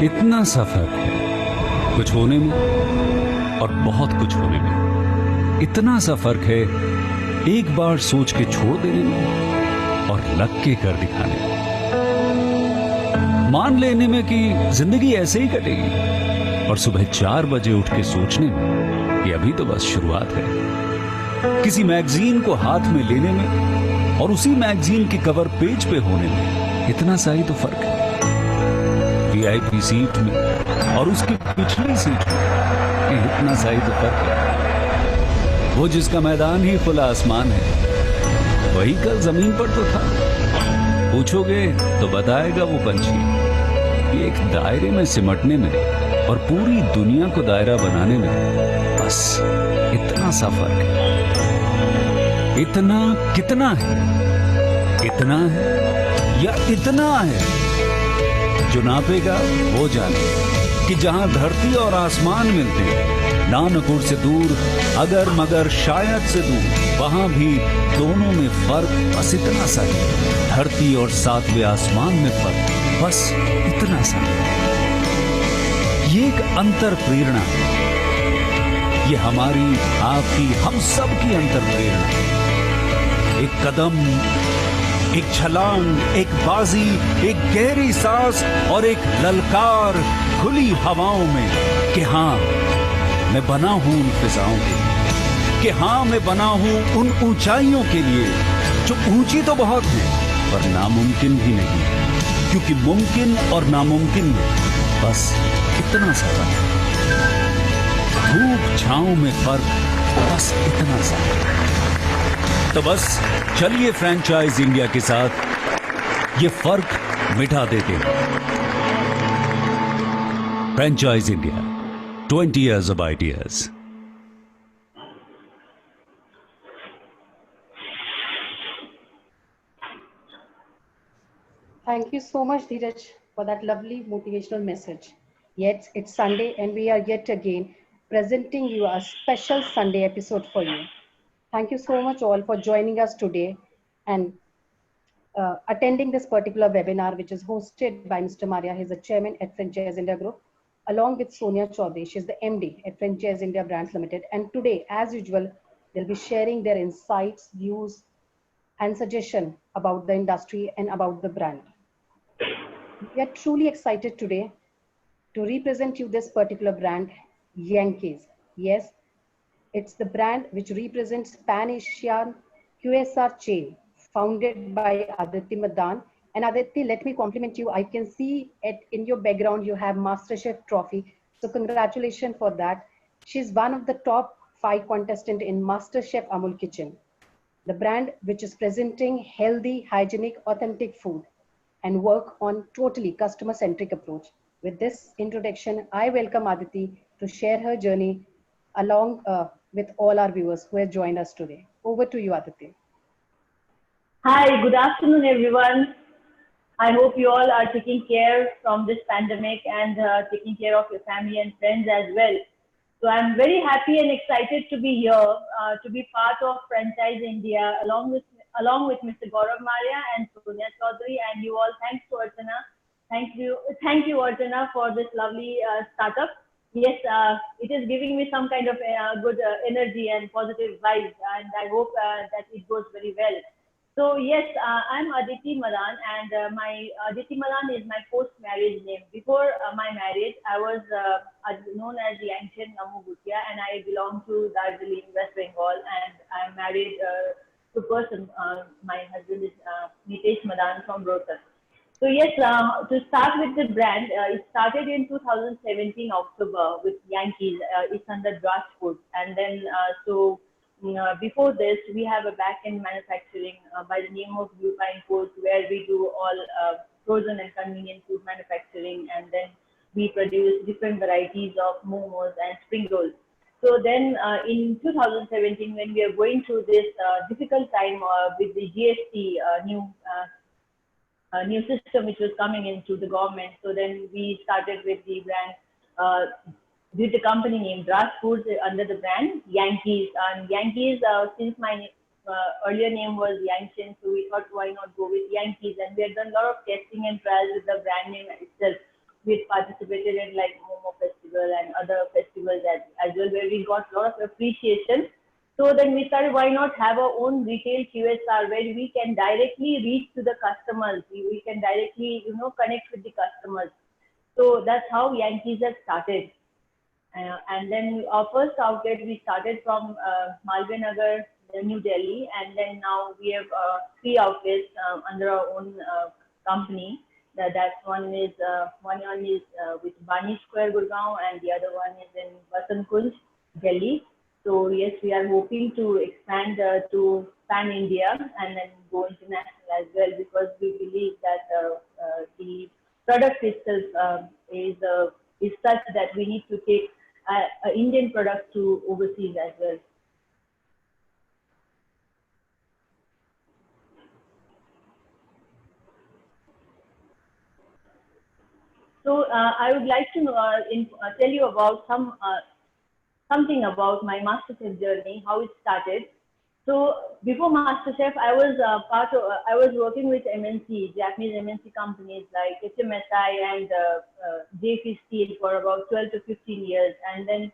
इतना सा फर्क है कुछ होने में और बहुत कुछ होने में। इतना सा फर्क है एक बार सोच के छोड़ देने में और लग के कर दिखाने में। मान लेने में कि जिंदगी ऐसे ही कटेगी और सुबह 4 बजे उठ के सोचने में कि अभी तो बस शुरुआत है। किसी मैगजीन को हाथ में लेने में और उसी मैगजीन के कवर पेज पे होने में इतना सा ही तो फर्क है। वीआईपी सीट में और उसकी पिछली सीट में इतना सा ही तो फर्क है। वो जिसका मैदान ही खुला आसमान है वही कल जमीन पर तो था। पूछोगे तो बताएगा वो पंछी कि एक दायरे में सिमटने में और पूरी दुनिया को दायरा बनाने में बस इतना सा फर्क है। इतना कितना है? इतना है या इतना है? जो नापेगा वो जाने कि जहां धरती और आसमान मिलते हैं, नानपुर से दूर, अगर मगर शायद से दूर, वहां भी दोनों में फर्क बस इतना सा है। धरती और 7वें आसमान में फर्क बस इतना सा है। ये एक अंतर प्रेरणा है। ये हमारी, आपकी, हम सब की अंतर प्रेरणा है। एक कदम, एक छलांग, एक बाजी, एक गहरी सांस और एक ललकार खुली हवाओं में कि हाँ मैं बना हूं उन फिजाओं के लिए, कि हाँ मैं बना हूं उन ऊंचाइयों के लिए जो ऊंची तो बहुत है पर नामुमकिन भी नहीं, क्योंकि मुमकिन और नामुमकिन में बस इतना सा फर्क है। धूप छांव में फर्क बस इतना सा। तो बस चलिए फ्रेंचाइज इंडिया के साथ ये फर्क मिटा देते हैं। Franchise India, 20 years of ideas. Thank you so much, Dheeraj, for that lovely motivational message. Yet it's Sunday, and we are yet again presenting you a special Sunday episode for you. Thank you so much all for joining us today and attending this particular webinar, which is hosted by Mr. Maria. He's the chairman at Franchise India Group, along with Sonia Chaudhary. She's the MD at Franchise India Brands Limited. And today, as usual, they'll be sharing their insights, views, and suggestion about the industry and about the brand. We are truly excited today to represent you this particular brand, Yankees. Yes, it's the brand which represents Pan-Asian QSR chain founded by Aditi Madan. And Aditi, let me compliment you. I can see in your background you have MasterChef trophy. So congratulations for that. She's one of the top 5 contestants in MasterChef Amul Kitchen, the brand which is presenting healthy, hygienic, authentic food and work on totally customer-centric approach. With this introduction, I welcome Aditi to share her journey along with all our viewers who have joined us today. Over to you, Aditi. Hi, good afternoon, everyone. I hope you all are taking care from this pandemic and taking care of your family and friends as well. So I'm very happy and excited to be here, to be part of Franchise India, along with Mr. Gaurav Maria and Sonia Chaudhary, and you all. Thanks to Archana. Thank you, Archana, for this lovely startup. Yes, it is giving me some kind of good energy and positive vibes, and I hope that it goes very well. So yes, I'm Aditi Madan, and my Aditi Madan is my post-marriage name. Before my marriage, I was known as Yangchen Namu Bhutia, and I belong to Darjeeling, West Bengal, and I'm married to a person. My husband is Nitesh Madan from Rohtak. So yes, to start with the brand, it started in 2017 October with Yankees. It's under Draft Food, and then before this, we have a back-end manufacturing by the name of Blue Pine Foods, where we do all frozen and convenient food manufacturing, and then we produce different varieties of momos and spring rolls. So then in 2017, when we are going through this difficult time with the GST new system which was coming into the government, so then we started with the brand, with the company name Draft Foods under the brand Yankees. And Yankees, since my earlier name was Yangchen, so we thought why not go with Yankees, and we had done a lot of testing and trials with the brand name itself. we participated in like Momo Festival and other festivals as well, where we got a lot of appreciation. So then we started, why not have our own retail QSR where we can directly reach to the customers, we can directly, connect with the customers. So that's how Yankees has started. And then our first outlet, we started from Malviya Nagar, New Delhi, and then now we have three outlets under our own company. One is with Bani Square, Gurgaon, and the other one is in Vasant Kunj, Delhi. So yes, we are hoping to expand to pan India and then go international as well, because we believe that the product itself is such that we need to take Indian product to overseas as well. So I would like to tell you about something about my MasterChef journey, how it started. So before MasterChef, I was working with MNC, Japanese MNC companies like HMSI and JP Steel for about 12 to 15 years, and then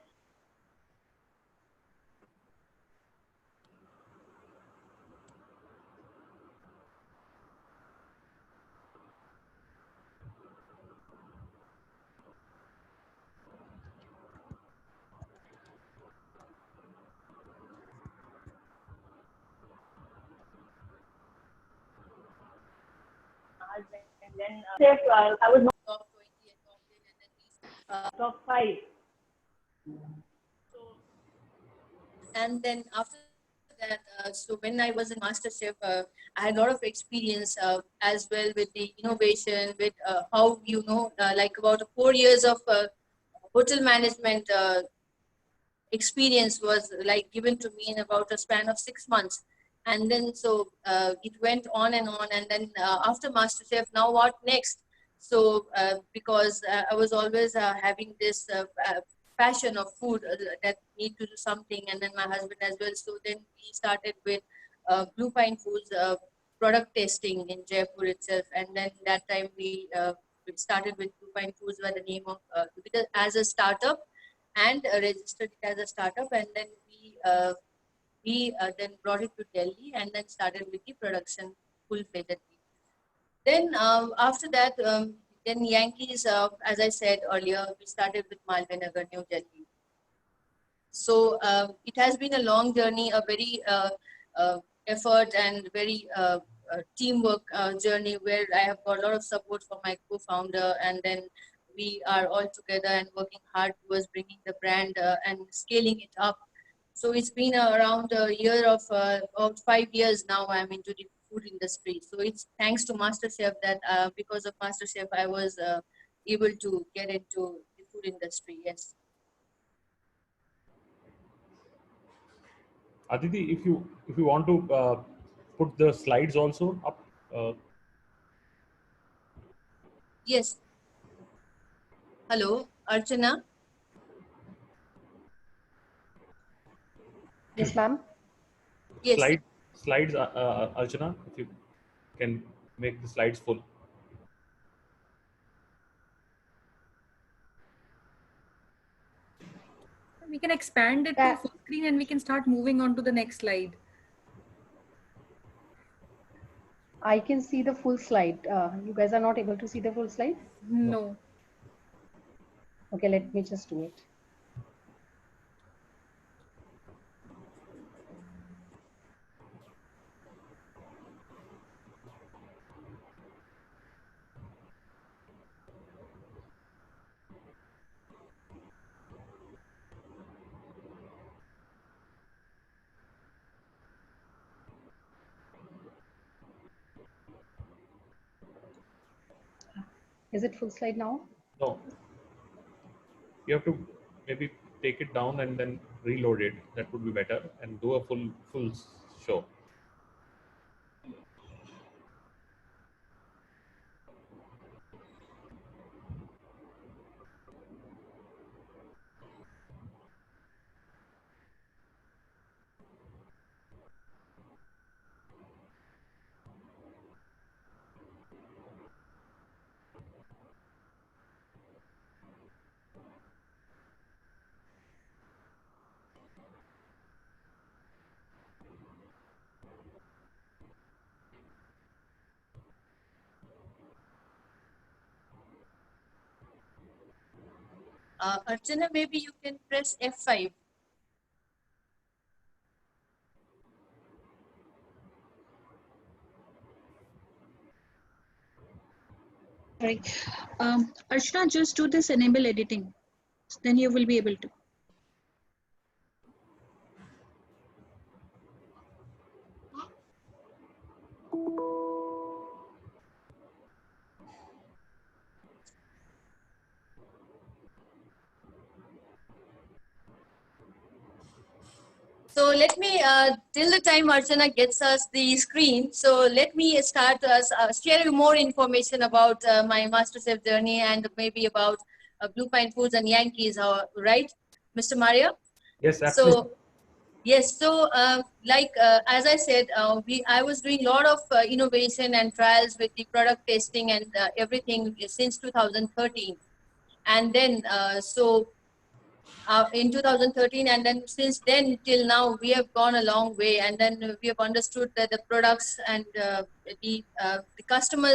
I was not top 20 and top 10 and then top 5. So, and then after that, so when I was in MasterChef, I had a lot of experience as well with the innovation, with how, like about 4 years of hotel management experience was like given to me in about a span of 6 months. And then so it went on, and then after MasterChef, now what next? So because I was always having this passion of food, that need to do something, and then my husband as well. So then we started with Blue Pine Foods product testing in Jaipur itself, and then that time we started with Blue Pine Foods by the name of as a startup, and registered it as a startup, and then we then brought it to Delhi and then started with the production full-fledged. Then after that, then Yankees, as I said earlier, we started with Malviya Nagar, New Delhi. So it has been a long journey, a very effort and very teamwork journey, where I have got a lot of support from my co-founder, and then we are all together and working hard towards bringing the brand and scaling it up. So it's been around a year of about 5 years now I'm into the food industry. So it's thanks to MasterChef that because of MasterChef I was able to get into the food industry. Yes. Aditi, if you want to put the slides also up. Yes. Hello, Archana. Yes, ma'am. Yes. Slides, Archana, if you can make the slides full. We can expand it to full screen and we can start moving on to the next slide. I can see the full slide. You guys are not able to see the full slide? No. Okay, let me just do it. Is it full slide now? No. You have to maybe take it down and then reload it. That would be better, and do a full show. Archana, maybe you can press F5. Sorry. Archana, just do this enable editing. Then you will be able to. So let me, till the time Archana gets us the screen, so let me start share you more information about my MasterChef journey and maybe about Blue Pine Foods and Yankees, right, Mr. Maria? Yes, absolutely. So, yes, so as I said, I was doing a lot of innovation and trials with the product testing and everything since 2013. And then, in 2013, and then since then till now we have gone a long way, and then we have understood that the products and the customer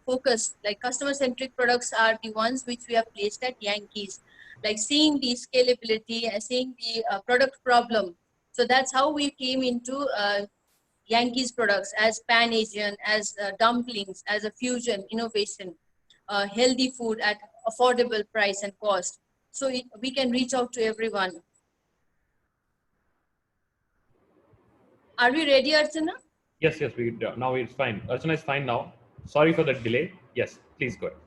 focus, like customer centric products, are the ones which we have placed at Yankees, like seeing the scalability and seeing the product problem. So that's how we came into Yankees products as pan Asian, as dumplings, as a fusion innovation, healthy food at affordable price and cost. So we can reach out to everyone. Are we ready, Archana? Yes, now it's fine. Archana is fine now. Sorry for the delay. Yes, please go ahead.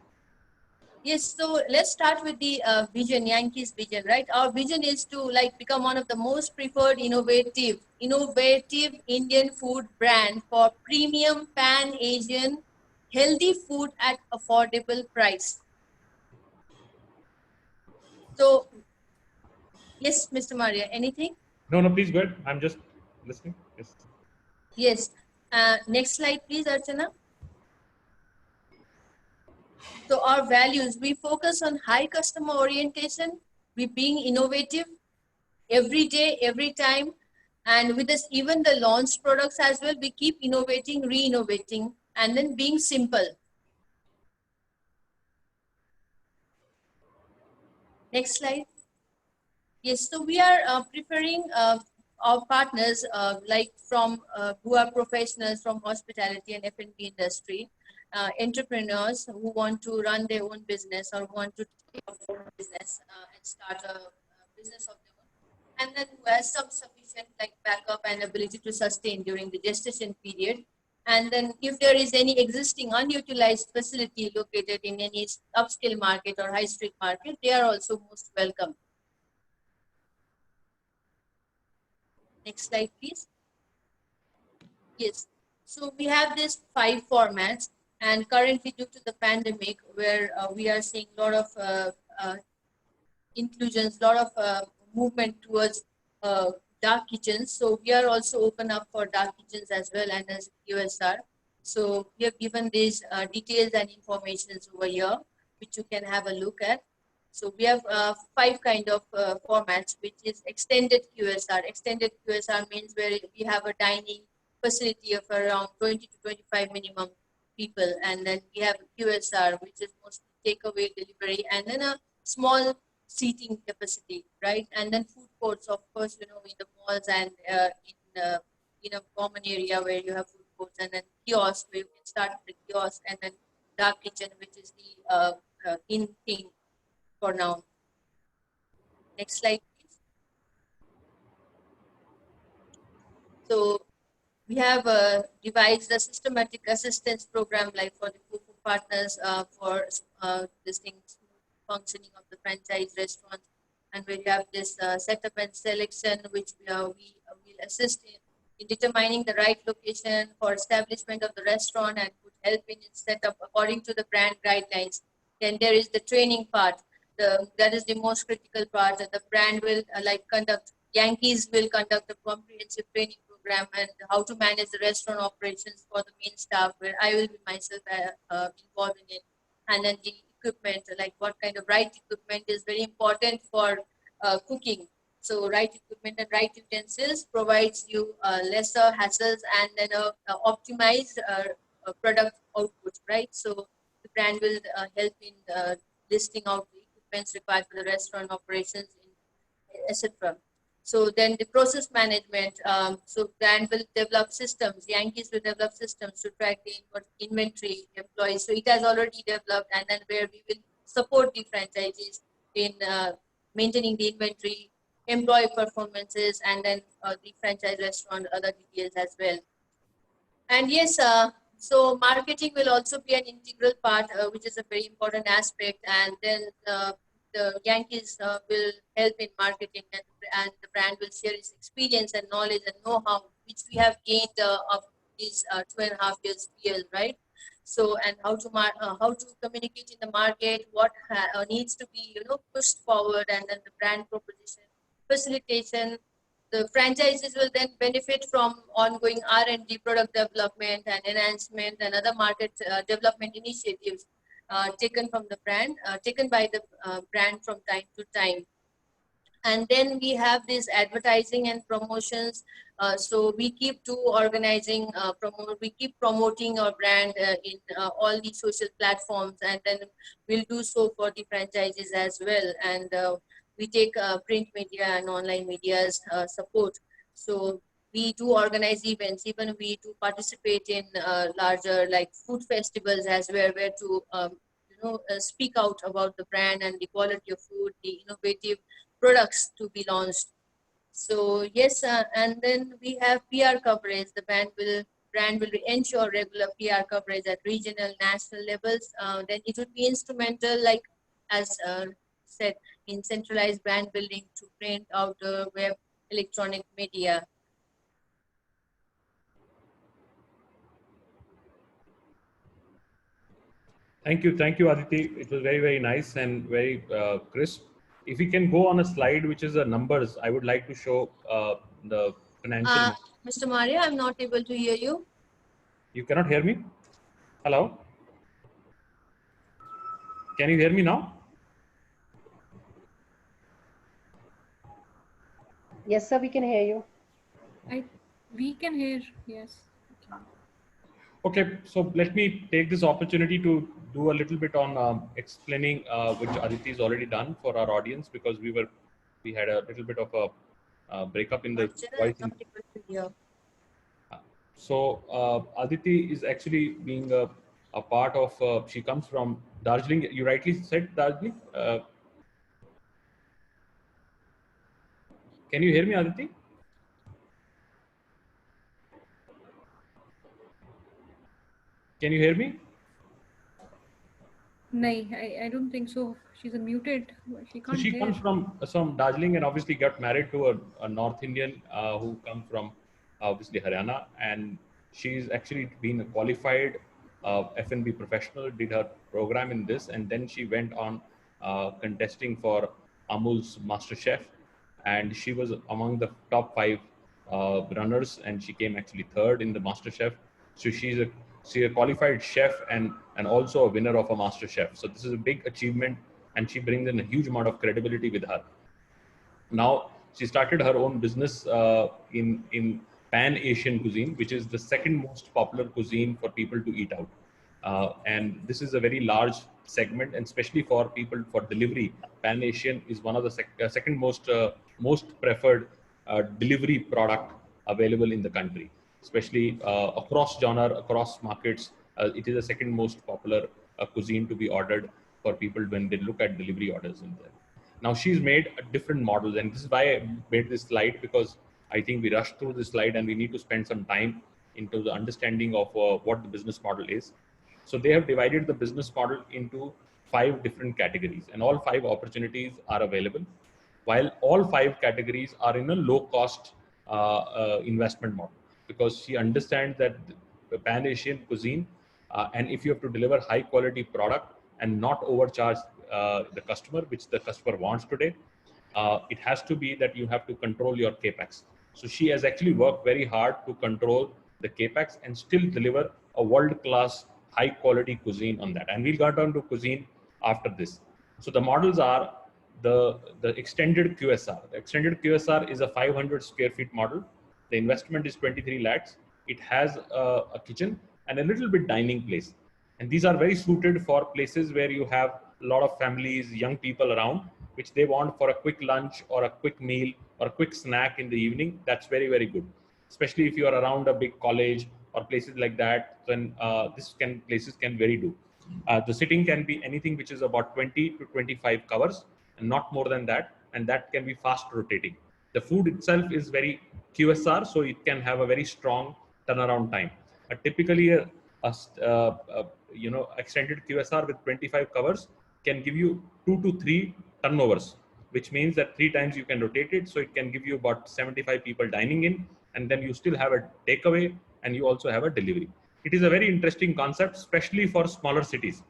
Yes, so let's start with the vision, Yankees vision, right? Our vision is to become one of the most preferred innovative Indian food brand for premium pan-Asian healthy food at affordable price. So yes, Mr. Maria, anything? No, please go ahead. I'm just listening. Yes. Yes. Next slide, please, Archana. So our values, we focus on high customer orientation, we being innovative every day, every time. And with this, even the launched products as well, we keep innovating, re-innovating, and then being simple. Next slide. Yes, so we are preparing our partners from who are professionals from hospitality and F&B industry, entrepreneurs who want to run their own business or want to take up their own business and start a business of their own, and then who has some sufficient backup and ability to sustain during the gestation period. And then if there is any existing unutilized facility located in any upscale market or high street market, they are also most welcome. Next slide, please. Yes. So we have these 5 formats, and currently due to the pandemic, where we are seeing a lot of inclusions, a lot of movement towards dark kitchens. So we are also open up for dark kitchens as well, and as QSR. So we have given these details and informations over here, which you can have a look at. So we have 5 kind of formats, which is extended QSR. Extended QSR means where we have a dining facility of around 20 to 25 minimum people, and then we have a QSR, which is mostly takeaway delivery, and then a small seating capacity, right? And then food courts, of course, in the malls and in a common area where you have food courts, and then kiosks where you can start with the kiosk, and then dark kitchen, which is the in thing for now. Next slide, please. So we have devised a systematic assistance program for the food partners for this thing, functioning of the franchise restaurants, and we have this setup and selection, which we will assist in determining the right location for establishment of the restaurant and would help in its setup according to the brand guidelines. Then there is the training part. That is the most critical part, that the brand will Yankees will conduct a comprehensive training program and how to manage the restaurant operations for the main staff, where I will be myself involved in it. And then the equipment, like what kind of right equipment is very important for cooking. So right equipment and right utensils provides you lesser hassles and then optimized product output, right? So the brand will help in listing out the equipments required for the restaurant operations, etc. So then the process management, so brand will develop systems, Yankees will develop systems to track the inventory, employees. So it has already developed, and then where we will support the franchisees in maintaining the inventory, employee performances, and then the franchise restaurant, other details as well. And yes, so marketing will also be an integral part, which is a very important aspect. And then the Yankees will help in marketing, and the brand will share its experience and knowledge and know-how, which we have gained of these 2.5 years, right? So, and how to communicate in the market, what needs to be pushed forward, and then the brand proposition, facilitation. The franchises will then benefit from ongoing R&D, product development and enhancement, and other market development initiatives taken by the brand from time to time. And then we have this advertising and promotions. So we keep we keep promoting our brand in all the social platforms, and then we'll do so for the franchises as well. And we take print media and online media's support. So we do organize events, even we do participate in larger like food festivals as well, where to speak out about the brand and the quality of food, the innovative products to be launched. So yes, and then we have PR coverage. The brand will ensure regular PR coverage at regional, national levels. Then it would be instrumental, like as said, in centralized brand building to print, outdoor, web, electronic media. Thank you, Aditi. It was very, very nice and very crisp. If we can go on a slide which is the numbers, I would like to show the financial. Mr. Maria, I'm not able to hear you. You cannot hear me? Hello? Can you hear me now? Yes, sir, we can hear you. We can hear, yes. Okay, so let me take this opportunity to do a little bit on explaining which Aditi has already done for our audience, because we had a little bit of a breakup in the voice. So Aditi is actually being a part of, she comes from Darjeeling. You rightly said Darjeeling. Can you hear me, Aditi? Can you hear me? No, I don't think so. She's unmuted. She can't So she hear. comes from Darjeeling and obviously got married to a North Indian who come from obviously Haryana, and she's actually been a qualified F&B professional, did her program in this, and then she went on contesting for Amul's Master Chef, and she was among the top 5 runners, and she came actually 3rd in the Master Chef. So she's a qualified chef and also a winner of a Master Chef. So this is a big achievement, and she brings in a huge amount of credibility with her. Now she started her own business in Pan-Asian cuisine, which is the second most popular cuisine for people to eat out. And this is a very large segment, and especially for people for delivery. Pan-Asian is one of the second most preferred delivery product available in the country, especially across genre, across markets. It is the second most popular cuisine to be ordered for people when they look at delivery orders in there. Now she's made different models, and this is why I made this slide, because I think we rushed through this slide and we need to spend some time into the understanding of what the business model is. So they have divided the business model into 5 different categories, and all 5 opportunities are available, while all 5 categories are in a low cost investment model, because she understands that the Pan-Asian cuisine, and if you have to deliver high quality product and not overcharge the customer, which the customer wants today, it has to be that you have to control your capex. So she has actually worked very hard to control the capex and still deliver a world-class high quality cuisine on that. And we'll get on to cuisine after this. So the models are the extended QSR. The extended QSR is a 500 square feet model. The investment is 23 lakhs. It has a kitchen and a little bit dining place. And these are very suited for places where you have a lot of families, young people around, which they want for a quick lunch or a quick meal or a quick snack in the evening. That's very, very good. Especially if you are around a big college or places like that, then places can vary do. The sitting can be anything which is about 20 to 25 covers and not more than that. And that can be fast rotating. The food itself is very QSR, so it can have a very strong turnaround time. Typically, extended QSR with 25 covers can give you 2 to 3 turnovers, which means that 3 times you can rotate it. So it can give you about 75 people dining in, and then you still have a takeaway and you also have a delivery. It is a very interesting concept, especially for smaller cities.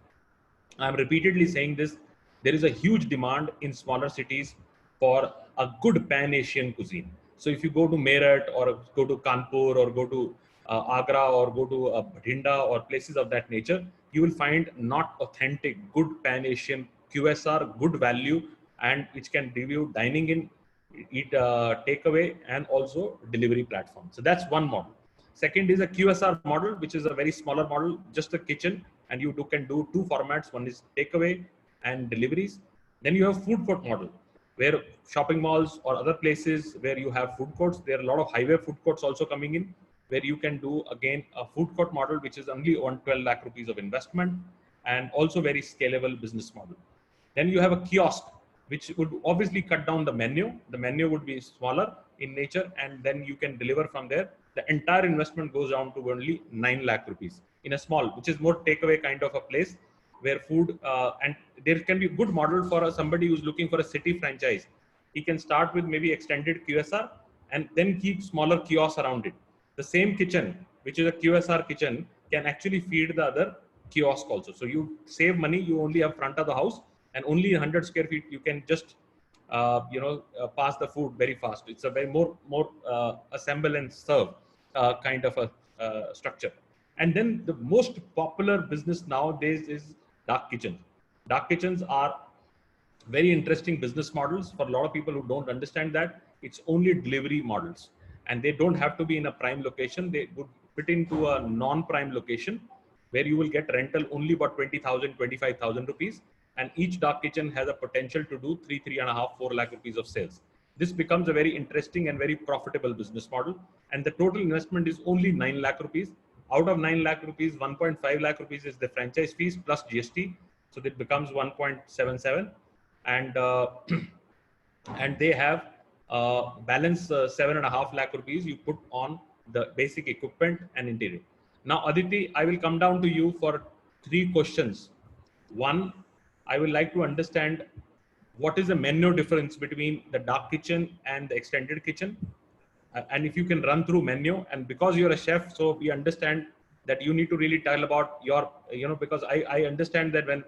I'm repeatedly saying this. There is a huge demand in smaller cities for a good pan-Asian cuisine. So if you go to Meerut or go to Kanpur or go to Agra or go to Bhatinda or places of that nature, you will find not authentic, good pan-Asian QSR, good value, and which can give you dining in, eat takeaway, and also delivery platform. So that's one model. Second is a QSR model, which is a very smaller model, just a kitchen, and you can do 2 formats. One is takeaway and deliveries. Then you have food court model, where shopping malls or other places where you have food courts, there are a lot of highway food courts also coming in, where you can do again a food court model, which is only 112 lakh rupees of investment and also very scalable business model. Then you have a kiosk, which would obviously cut down the menu. The menu would be smaller in nature, and then you can deliver from there. The entire investment goes down to only 9 lakh rupees in a small, which is more takeaway kind of a place where food, and there can be a good model for somebody who's looking for a city franchise. He can start with maybe extended QSR and then keep smaller kiosks around it. The same kitchen, which is a QSR kitchen, can actually feed the other kiosk also. So you save money, you only have front of the house, and only 100 square feet, you can just pass the food very fast. It's a very more assemble and serve kind of a structure. And then the most popular business nowadays is dark kitchens. Dark kitchens are very interesting business models for a lot of people who don't understand that. It's only delivery models, and they don't have to be in a prime location. They would fit into a non-prime location where you will get rental only about 20,000, 25,000 rupees. And each dark kitchen has a potential to do 3.5, 4 lakh rupees of sales. This becomes a very interesting and very profitable business model. And the total investment is only 9 lakh rupees. Out of 9 lakh rupees, 1.5 lakh rupees is the franchise fees plus GST. So that becomes 1.77. And and they have balance 7.5 lakh rupees you put on the basic equipment and interior. Now, Aditi, I will come down to you for 3 questions. One, I would like to understand what is the menu difference between the dark kitchen and the extended kitchen. And if you can run through menu, and because you're a chef, so we understand that you need to really tell about your, because I understand that when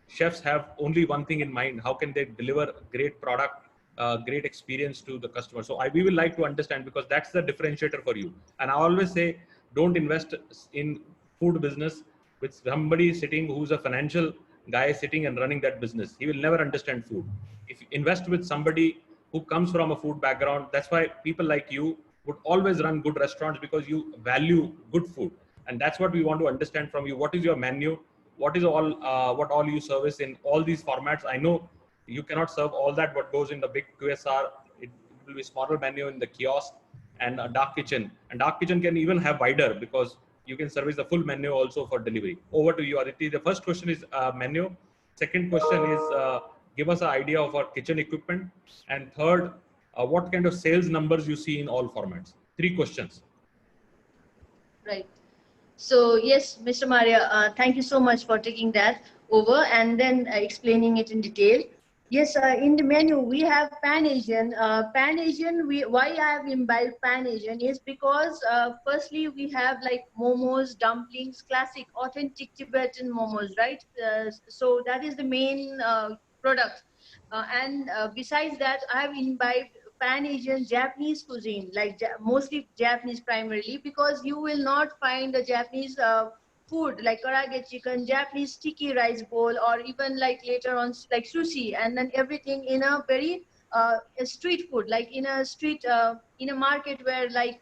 chefs have only one thing in mind, how can they deliver great product, great experience to the customer. So we will like to understand, because that's the differentiator for you. And I always say, don't invest in food business with somebody sitting who's a financial guy sitting and running that business. He will never understand food. If you invest with somebody who comes from a food background, that's why people like you would always run good restaurants, because you value good food. And that's what we want to understand from you. What is your menu? What is what all you service in all these formats? I know you cannot serve all that what goes in the big QSR. It will be smaller menu in the kiosk and a dark kitchen. And dark kitchen can even have wider, because you can service the full menu also for delivery. Over to you, Aditi. The first question is menu. Second question is give us an idea of our kitchen equipment. And third, what kind of sales numbers you see in all formats. 3 questions. Right. So yes, Mr. Maria, thank you so much for taking that over and then explaining it in detail. Yes, in the menu we have Pan Asian. Pan Asian, why I have imbibed Pan Asian is because firstly we have like momos, dumplings, classic, authentic Tibetan momos, right? So that is the main product. And besides that, I have imbibed Pan Asian Japanese cuisine, like mostly Japanese primarily, because you will not find the Japanese food like karaage chicken, Japanese sticky rice bowl, or even like later on like sushi, and then everything in a very street food, like in a street, in a market where like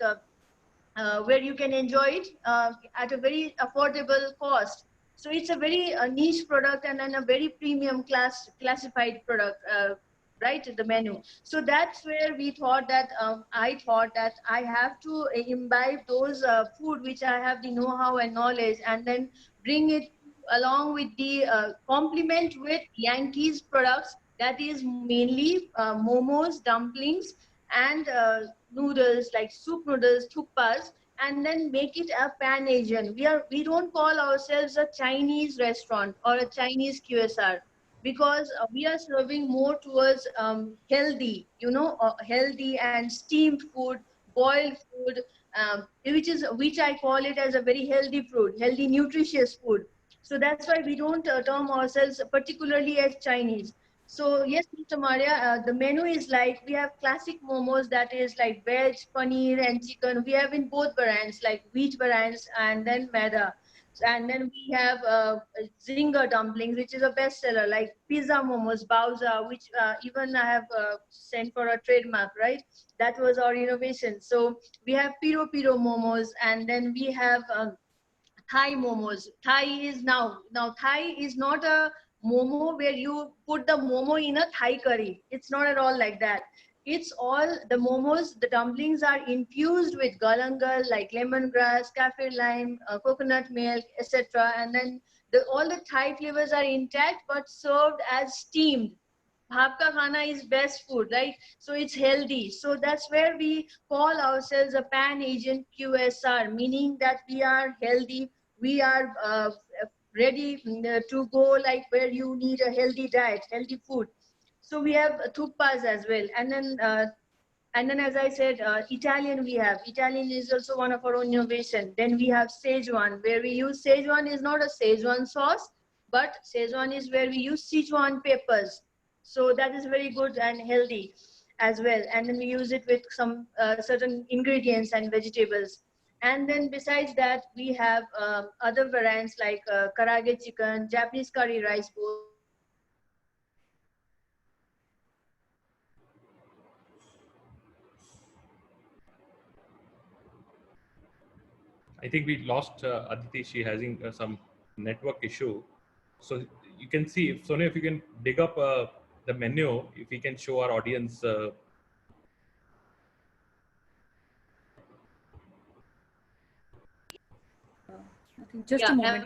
where you can enjoy it at a very affordable cost. So it's a very niche product and then a very premium classified product, right? The menu. So that's where we thought that I thought that I have to imbibe those food which I have the know-how and knowledge, and then bring it along with the complement with Yankees products, that is mainly momos, dumplings, and noodles like soup noodles, thukpas, and then make it a pan Asian. We don't call ourselves a Chinese restaurant or a Chinese QSR, because we are serving more towards healthy, healthy and steamed food, boiled food, which I call it as a very healthy food, healthy nutritious food. So that's why we don't term ourselves particularly as Chinese. So yes, Mr. Maria, the menu is like, we have classic momos, that is like veg, paneer and chicken. We have in both variants, like wheat variants and then maida. And then we have zinger dumplings, which is a bestseller, like pizza momos, bauza, which even I have sent for a trademark, right? That was our innovation. So we have piro piro momos, and then we have Thai momos. Thai is not a momo where you put the momo in a Thai curry. It's not at all like that. It's all the momos, the dumplings are infused with galangal like lemongrass, kaffir lime, coconut milk, etc. And then all the Thai flavors are intact but served as steamed. Bhapka khana is best food, right? So it's healthy. So that's where we call ourselves a pan-Asian QSR, meaning that we are healthy. We are ready to go like where you need a healthy diet, healthy food. So we have thukpas as well. And then as I said, Italian we have. Italian is also one of our own innovation. Then we have Szechuan, where we use Szechuan is not a Szechuan sauce, but Szechuan is where we use Sichuan peppers. So that is very good and healthy as well. And then we use it with some certain ingredients and vegetables. And then besides that, we have other variants like karage chicken, Japanese curry rice bowl. I think we lost Aditi. She having some network issue. So you can see, if Sonia, if you can dig up the menu, if we can show our audience. I think just a moment.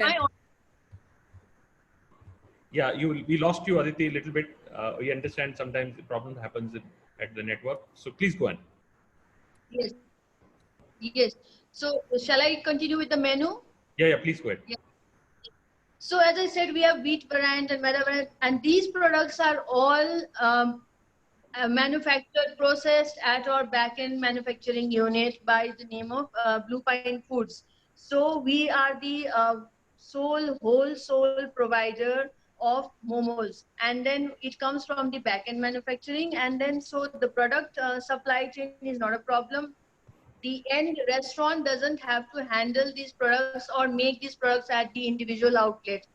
Yeah, we lost you, Aditi, a little bit. We understand sometimes the problem happens at the network. So please go on. Yes. Yes. So shall I continue with the menu? Yeah, please go ahead. Yeah. So as I said, we have wheat variant and maida variant, and these products are all manufactured, processed at our back-end manufacturing unit by the name of Blue Pine Foods. So we are the whole provider of momos, and then it comes from the back-end manufacturing, and then so the product supply chain is not a problem. The end restaurant doesn't have to handle these products or make these products at the individual outlet.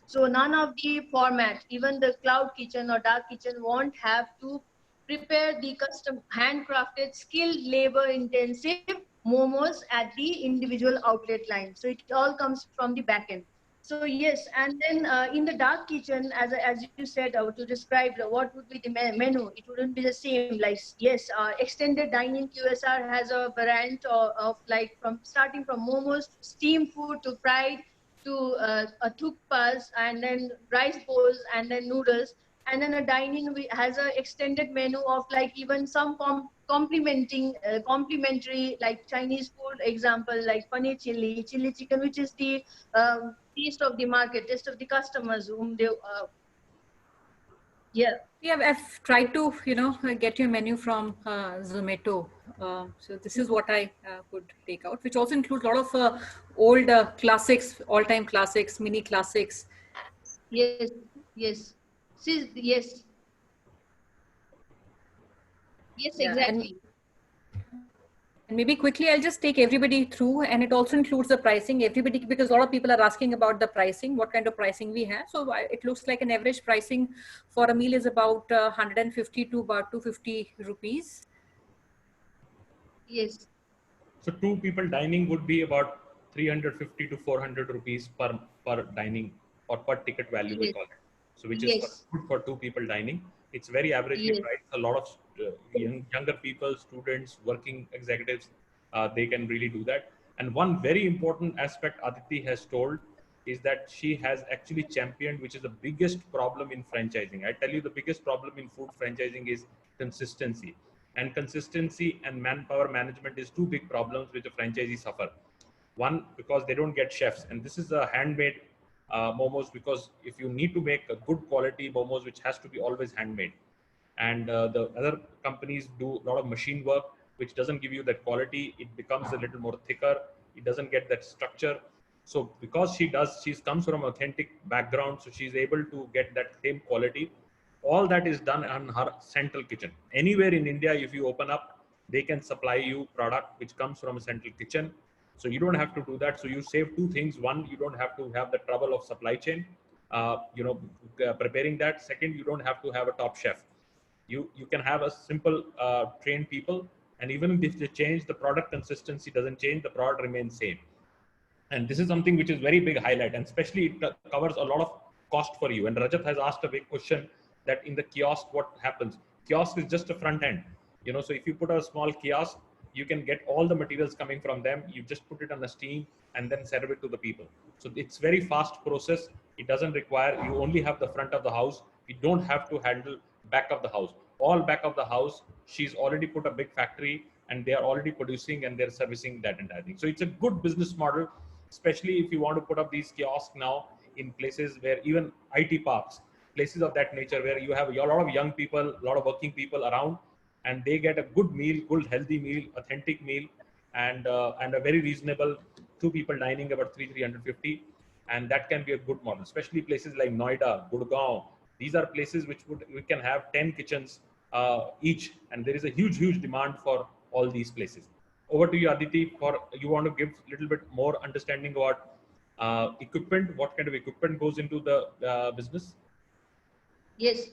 So none of the format, even the cloud kitchen or dark kitchen, won't have to prepare the custom handcrafted, skilled labor intensive momos at the individual outlet line. So it all comes from the back end. So yes, and then in the dark kitchen, as you said, to describe what would be the menu, it wouldn't be the same. Like yes, extended dining QSR has a variant of like starting from momos, steamed food to fried, to thukpas, and then rice bowls, and then noodles. And then a dining has an extended menu of like even some complementary like Chinese food, example like paneer chili, chili chicken, which is the taste of the market, taste of the customers whom they yeah. Yeah, I've tried to, get your menu from Zomato. So this is what I could take out, which also includes a lot of old classics, all-time classics, mini classics. Yes, yes. Yes. Yes, Yeah, exactly. And maybe quickly, I'll just take everybody through, and it also includes the pricing. Everybody, because a lot of people are asking about the pricing, what kind of pricing we have. So it looks like an average pricing for a meal is about 150 to about 250 rupees. Yes. So 2 people dining would be about 350 to 400 rupees per dining or per ticket value, we Yes. call it. So which is Yes. good for two people dining. It's very averagely Yes. priced. A lot of younger people, students, working executives, they can really do that. And one very important aspect Aditi has told is that she has actually championed, which is the biggest problem in franchising. I tell you, the biggest problem in food franchising is consistency. And consistency and manpower management is two big problems which the franchisees suffer. One, because they don't get chefs, and this is a handmade momos, because if you need to make a good quality momos, which has to be always handmade, and the other companies do a lot of machine work, which doesn't give you that quality. It becomes a little more thicker. It doesn't get that structure. So because she comes from authentic background, so she's able to get that same quality. All that is done on her central kitchen. Anywhere in India, if you open up, they can supply you product which comes from a central kitchen. So you don't have to do that. So you save two things. One, you don't have to have the trouble of supply chain, preparing that. Second, you don't have to have a top chef. You can have a simple trained people, and even if they change, the product consistency doesn't change, the product remains same. And this is something which is very big highlight, and especially it covers a lot of cost for you. And Rajat has asked a big question, that in the kiosk what happens. Kiosk is just a front end, so if you put a small kiosk, you can get all the materials coming from them. You just put it on a steam and then serve it to the people. So it's very fast process. It doesn't require, you only have the front of the house. You don't have to handle back of the house. All back of the house, she's already put a big factory, and they are already producing and they're servicing that entire thing. So it's a good business model, especially if you want to put up these kiosks now in places where, even IT parks, places of that nature, where you have a lot of young people, a lot of working people around, and they get a good meal, good healthy meal, authentic meal, and a very reasonable, two people dining about 350, and that can be a good model. Especially places like Noida, Gurgaon, these are places which we can have 10 kitchens each, and there is a huge demand for all these places. Over to you, Aditi, for you want to give a little bit more understanding about equipment. What kind of equipment goes into the business? Yes.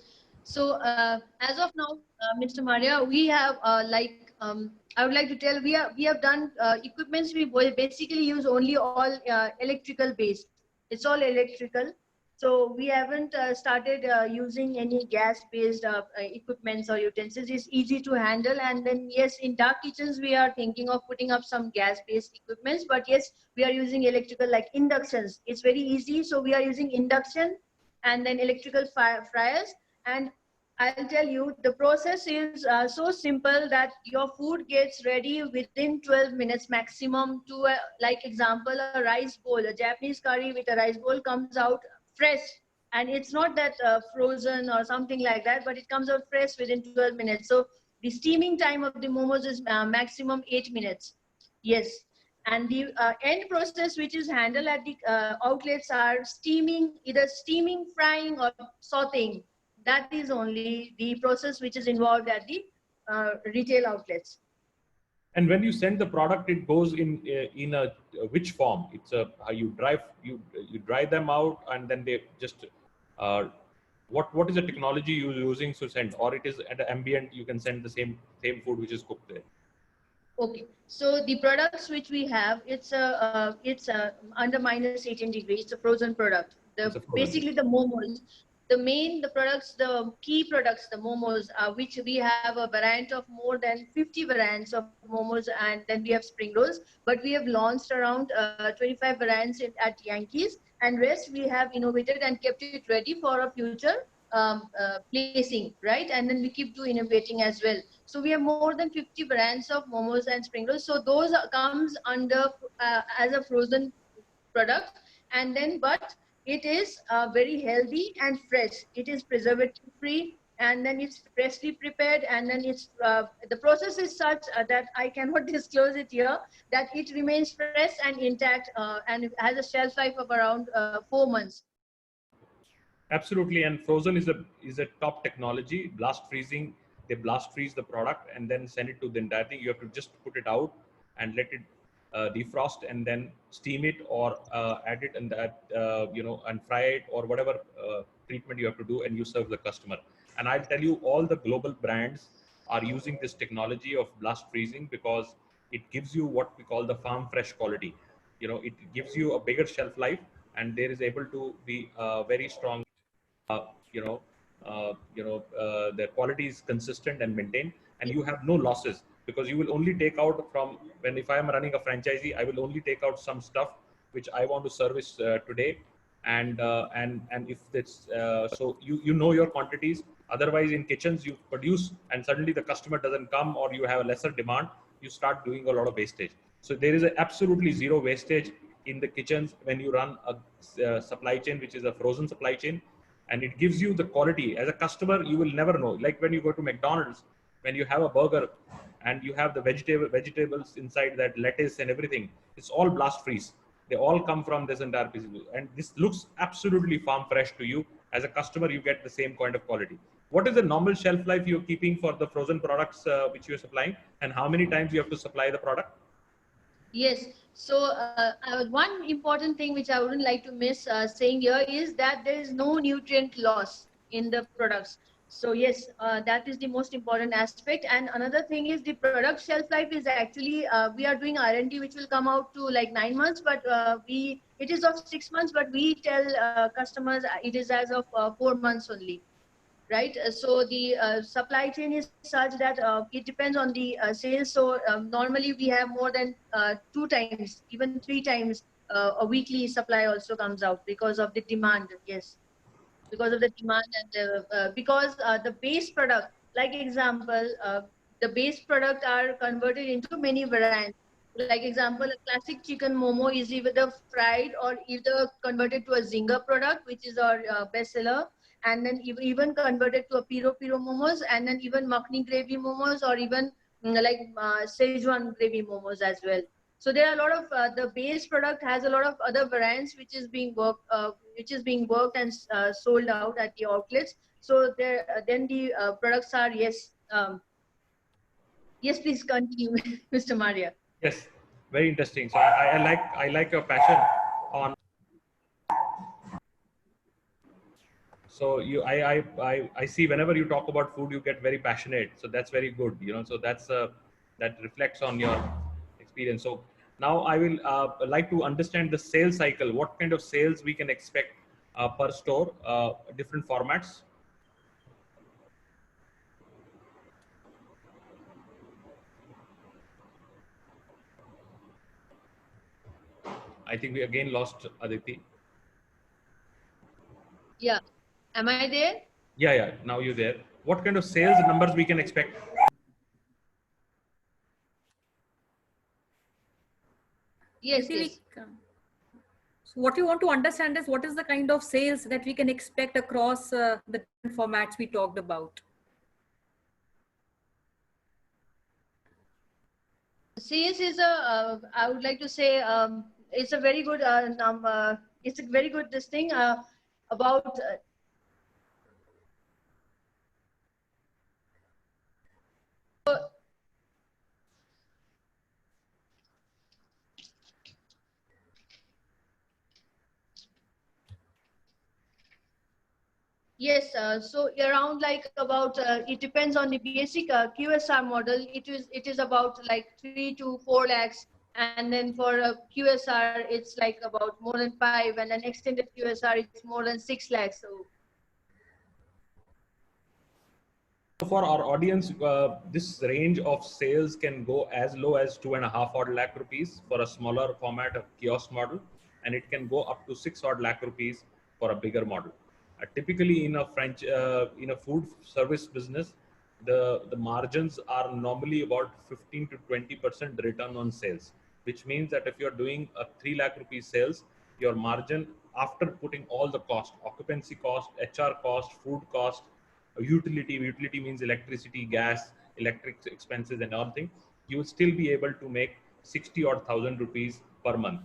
So as of now, Mr. Maria, we have I would like to tell, we have done equipments. We basically use only all electrical based. It's all electrical. So we haven't started using any gas based equipments or utensils. It's easy to handle. And then yes, in dark kitchens we are thinking of putting up some gas based equipments. But yes, we are using electrical, like inductions. It's very easy. So we are using induction and then electrical fryers. And I'll tell you, the process is so simple that your food gets ready within 12 minutes maximum. To like example, a rice bowl, a Japanese curry with a rice bowl comes out fresh, and it's not that frozen or something like that, but it comes out fresh within 12 minutes. So the steaming time of the momos is maximum 8 minutes. Yes. And the end process which is handled at the outlets are steaming, either steaming, frying, or sauteing. That is only the process which is involved at the retail outlets. And when you send the product, it goes in a which form? It's a you dry them out, and then they just what is the technology you're using to send, or it is at ambient you can send the same food which is cooked there? Okay, so the products which we have, it's under minus 18 degrees. It's a frozen product. Basically the momos, the products, the key products, the momos, which we have a variant of more than 50 variants of momos, and then we have spring rolls. But we have launched around 25 variants at Yankees, and rest we have innovated and kept it ready for a future placing, right? And then we keep innovating as well. So we have more than 50 brands of momos and spring rolls. So those comes under as a frozen product, and then but it is very healthy and fresh. It is preservative free, and then it's freshly prepared, and then it's the process is such that I cannot disclose it here, that it remains fresh and intact, and it has a shelf life of around 4 months. Absolutely, and frozen is a top technology. Blast freezing, they blast freeze the product and then send it to the entire thing. You have to just put it out and let it defrost, and then steam it, or add it and that and fry it, or whatever treatment you have to do, and you serve the customer. And I'll tell you, all the global brands are using this technology of blast freezing, because it gives you what we call the farm fresh quality. it gives you a bigger shelf life, and there is able to be very strong, uh, you know, the quality is consistent and maintained, and you have no losses, because you will only take out from, if I am running a franchisee, I will only take out some stuff which I want to service today, and if it's so you know your quantities. Otherwise, in kitchens you produce and suddenly the customer doesn't come, or you have a lesser demand, you start doing a lot of wastage. So there is absolutely zero wastage in the kitchens when you run a supply chain which is a frozen supply chain, and it gives you the quality. As a customer, you will never know. Like when you go to McDonald's, when you have a burger and you have the vegetables inside, that lettuce and everything, it's all blast freeze. They all come from this entire piece, and this looks absolutely farm fresh to you. As a customer, you get the same kind of quality. What is the normal shelf life you're keeping for the frozen products which you're supplying, and how many times you have to supply the product? Yes. So one important thing which I wouldn't like to miss saying here is that there is no nutrient loss in the products. So yes, that is the most important aspect. And another thing is the product shelf life is actually, we are doing R&D which will come out to like 9 months, but it is of 6 months, but we tell customers it is as of 4 months only. Right. So the supply chain is such that it depends on the sales. So normally we have more than 2 times, even 3 times a weekly supply also comes out because of the demand. Yes, because of the demand, and because the base product, like example, the base product are converted into many variants. Like example, a classic chicken momo is either fried or either converted to a zinger product, which is our bestseller, and then even converted to a piro momos, and then even makhni gravy momos, or even like Szechuan gravy momos as well. So there are a lot of the base product has a lot of other variants which is being worked and sold out at the outlets. So there then the products are, yes, yes, please continue. Mr. Maria. Yes, very interesting. So I like your passion on. So I see whenever you talk about food, you get very passionate. So that's very good. So that reflects on your experience. So now I will like to understand the sales cycle. What kind of sales we can expect per store, different formats. I think we again lost Aditi. Yeah. Am I there? Yeah. Now you're there. What kind of sales numbers we can expect? Yes, See, yes. so what you want to understand is what is the kind of sales that we can expect across the different formats we talked about. CS is I would like to say, it's a very good number. It's a very good this thing about. Yes, so around like about it depends on the basic QSR model. It is about like 3 to 4 lakhs, and then for a QSR it's like about more than 5, and then extended QSR it's more than 6 lakhs. So for our audience, this range of sales can go as low as 2.5 odd lakh rupees for a smaller format of kiosk model, and it can go up to 6 odd lakh rupees for a bigger model. Typically, in a food service business, the margins are normally about 15 to 20% return on sales, which means that if you're doing a 3 lakh rupees sales, your margin after putting all the cost, occupancy cost, HR cost, food cost, utility means electricity, gas, electric expenses and all things, you will still be able to make 60 odd thousand rupees per month.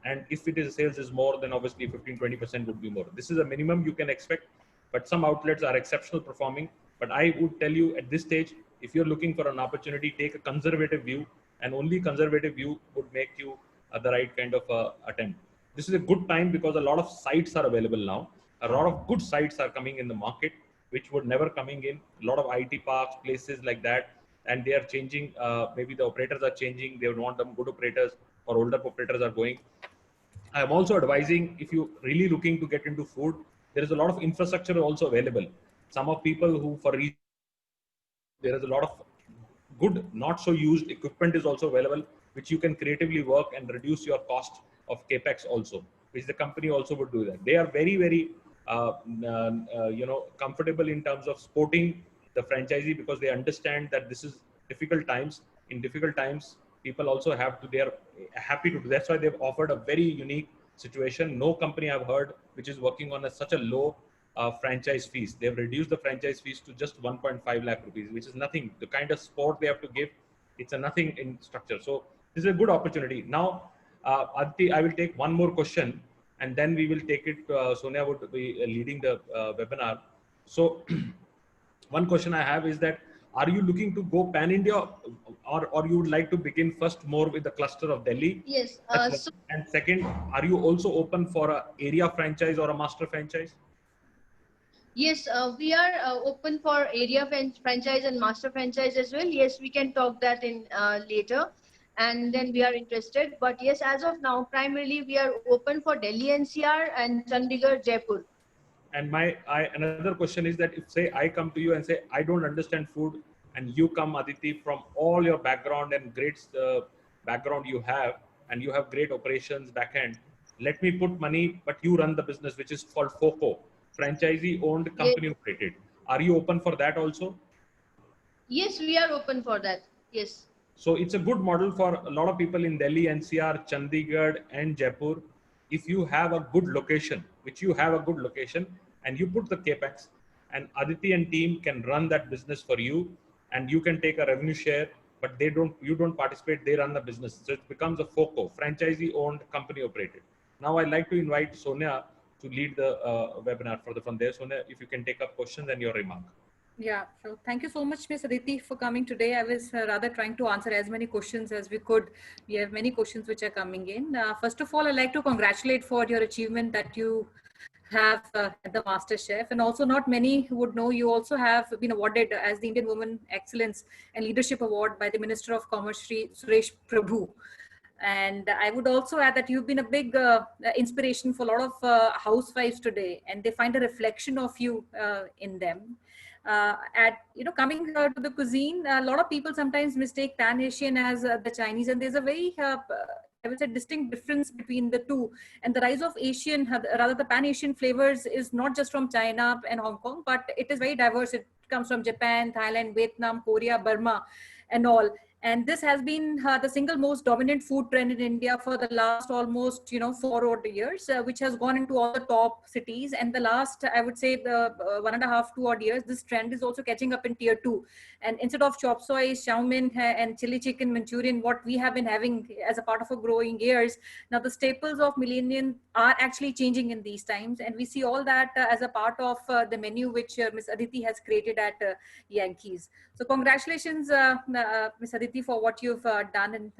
And if it is sales is more, then obviously 15-20% would be more. This is a minimum you can expect, but some outlets are exceptional performing. But I would tell you at this stage, if you're looking for an opportunity, take a conservative view, and only conservative view would make you the right kind of attempt. This is a good time because a lot of sites are available now. A lot of good sites are coming in the market, which were never coming in. A lot of IT parks, places like that, and they are changing. Maybe the operators are changing. They would want them good operators. or older operators are going. I'm also advising, if you really looking to get into food, there is a lot of infrastructure also available. Some of people who there is a lot of good, not so used equipment is also available, which you can creatively work and reduce your cost of capex also, which the company also would do that. They are very, very, comfortable in terms of supporting the franchisee, because they understand that this is difficult times. In difficult times, people also have to, they are happy to do. That's why they've offered a very unique situation. No company I've heard which is working on such a low franchise fees. They've reduced the franchise fees to just 1.5 lakh rupees, which is nothing. The kind of support they have to give, it's a nothing in structure. So this is a good opportunity. Now, Aditi, I will take one more question, and then we will take it. Sonia would be leading the webinar. So one question I have is that, are you looking to go pan-India, or you would like to begin first more with the cluster of Delhi? Yes. And second, are you also open for a area franchise or a master franchise? Yes, we are open for area franchise and master franchise as well. Yes, we can talk that in later, and then we are interested. But yes, as of now, primarily we are open for Delhi NCR and Chandigarh, Jaipur. And another question is that, if say I come to you and say I don't understand food, and you come, Aditi, from all your background and great background you have, and you have great operations back end, let me put money, but you run the business, which is called FOCO, franchisee owned, company operated. Are you open for that also? Yes, we are open for that. Yes. So it's a good model for a lot of people in Delhi, NCR, Chandigarh, and Jaipur. If you have a good location, which you have a good location, and you put the capex, and Aditi and team can run that business for you, and you can take a revenue share, but you don't participate, they run the business. So it becomes a FOCO, franchisee owned, company operated. Now I'd like to invite Sonia to lead the webinar from there. Sonia, if you can take up questions and your remark. Yeah, so thank you so much, Ms. Aditi, for coming today. I was rather trying to answer as many questions as we could. We have many questions which are coming in. First of all, I'd like to congratulate for your achievement that you have at the Master Chef, and also not many would know you also have been awarded as the Indian Women Excellence and Leadership Award by the Minister of Commerce, Shri Suresh Prabhu. And I would also add that you've been a big inspiration for a lot of housewives today, and they find a reflection of you in them. Coming to the cuisine, a lot of people sometimes mistake Pan Asian as the Chinese, and there's a very I would say distinct difference between the two. And the rise of Asian, rather the Pan Asian flavors, is not just from China and Hong Kong, but it is very diverse. It comes from Japan, Thailand, Vietnam, Korea, Burma, and all. And this has been the single most dominant food trend in India for the last almost 4 odd years, which has gone into all the top cities. And the last, I would say, the 1.5 to 2 odd years, this trend is also catching up in tier 2. And instead of chop suey, chow mein, and chili chicken Manchurian, what we have been having as a part of our growing years, now the staples of millennium are actually changing in these times. And we see all that as a part of the menu which Ms. Aditi has created at Yankees. So congratulations, Ms. Aditi, for what you've done in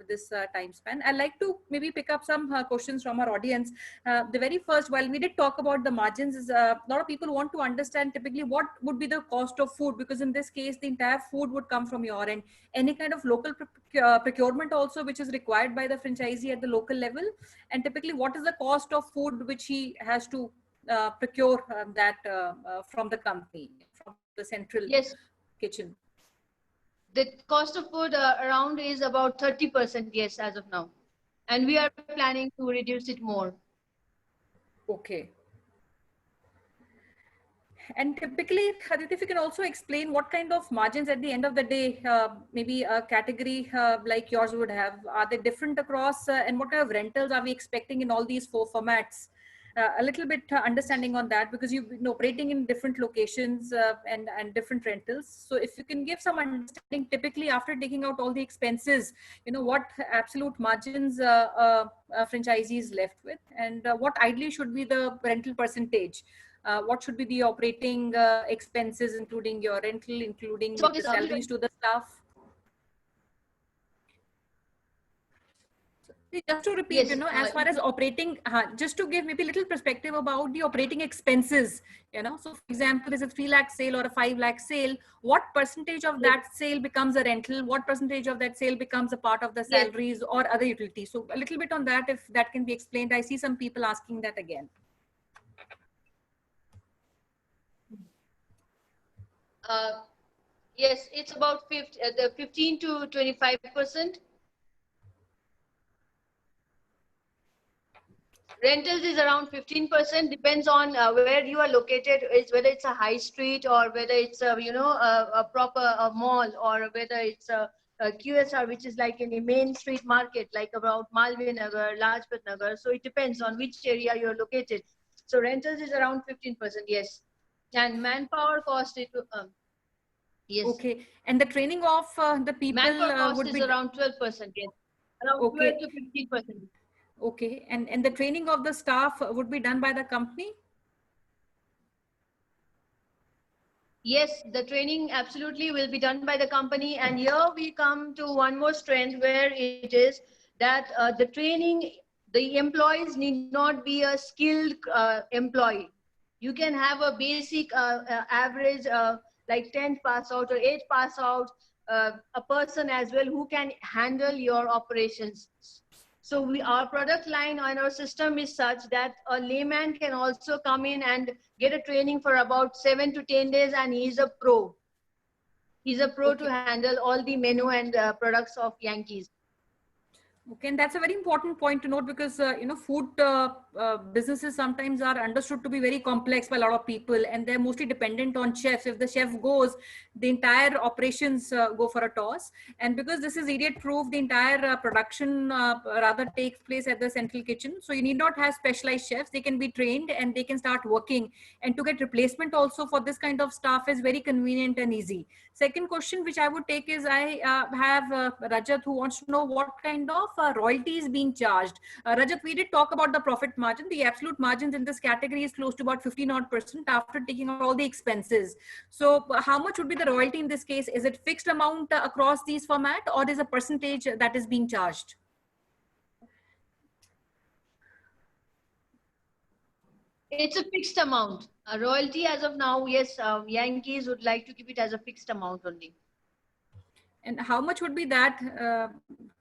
this time span. I'd like to maybe pick up some questions from our audience. The very first, while we did talk about the margins, is a lot of people want to understand typically what would be the cost of food, because in this case, the entire food would come from your end. Any kind of local procurement also, which is required by the franchisee at the local level, and typically what is the cost of food which he has to procure that from the company, from the central kitchen? The cost of food around is about 30%, yes, as of now. And we are planning to reduce it more. Okay. And typically, Aditi, if you can also explain what kind of margins at the end of the day, maybe a category like yours would have, are they different across, and what kind of rentals are we expecting in all these 4 formats? A little bit understanding on that, because you've been operating in different locations and different rentals. So if you can give some understanding, typically after taking out all the expenses, what absolute margins franchisees left with, and what ideally should be the rental percentage? What should be the operating expenses, including your rental, including the salaries to the staff? Just to repeat, Yes, you know, as far as operating, just to give maybe a little perspective about the operating expenses, you know, so for example, there's a 3 lakh sale or a 5 lakh sale, what percentage of yes, that sale becomes a rental? What percentage of that sale becomes a part of the yes. salaries or other utilities? So a little bit on that, if that can be explained. I see some people asking that again. Uh, yes, it's about the 15 to 25%. Rentals is around 15%, depends on where you are located, is whether it's a high street or whether it's a, you know, a proper a mall, or whether it's a QSR, which is like in a main street market, like about Malvi Nagar, Lajpat Nagar. So it depends on which area you're located. So rentals is around 15%, yes. And manpower cost, yes. Okay. And the training of the people Manpower cost would is be, around 12%, yes. Around 12 okay. to 15%. Okay. And the training of the staff would be done by the company? Yes, the training absolutely will be done by the company. And here we come to one more strength where it is that the training, the employees need not be a skilled employee. You can have a basic average like 10th pass out or 8th pass out, a person as well who can handle your operations. So our product line and our system is such that a layman can also come in and get a training for about 7 to 10 days, and he's a pro. He's a pro to handle all the menu and products of Yankees. Okay, and that's a very important point to note because you know, food businesses sometimes are understood to be very complex by a lot of people, and they're mostly dependent on chefs. If the chef goes, the entire operations go for a toss. And because this is idiot proof, the entire production rather takes place at the central kitchen. So you need not have specialized chefs. They can be trained and they can start working. And to get replacement also for this kind of staff is very convenient and easy. Second question which I would take is, I have Rajat, who wants to know what kind of royalties being charged. Rajat, we did talk about the profit margin. The absolute margins in this category is close to about 50% after taking out all the expenses. So how much would be the royalty in this case? Is it fixed amount across these format, or is a percentage that is being charged? It's a fixed amount. A royalty as of now, yes, Yankees would like to keep it as a fixed amount only. And how much would be that?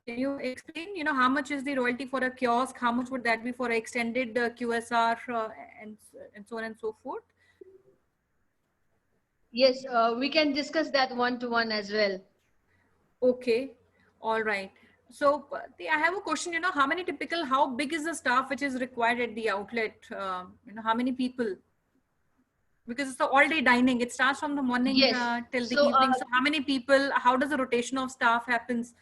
Can you explain, you know, how much is the royalty for a kiosk? How much would that be for extended QSR and so on and so forth? Yes, we can discuss that one-to-one as well. Okay. All right. So I have a question, you know, how big is the staff which is required at the outlet? You know, how many people? Because it's the all day dining. It starts from the morning Yes. till the So, evening. So how many people, how does the rotation of staff happens?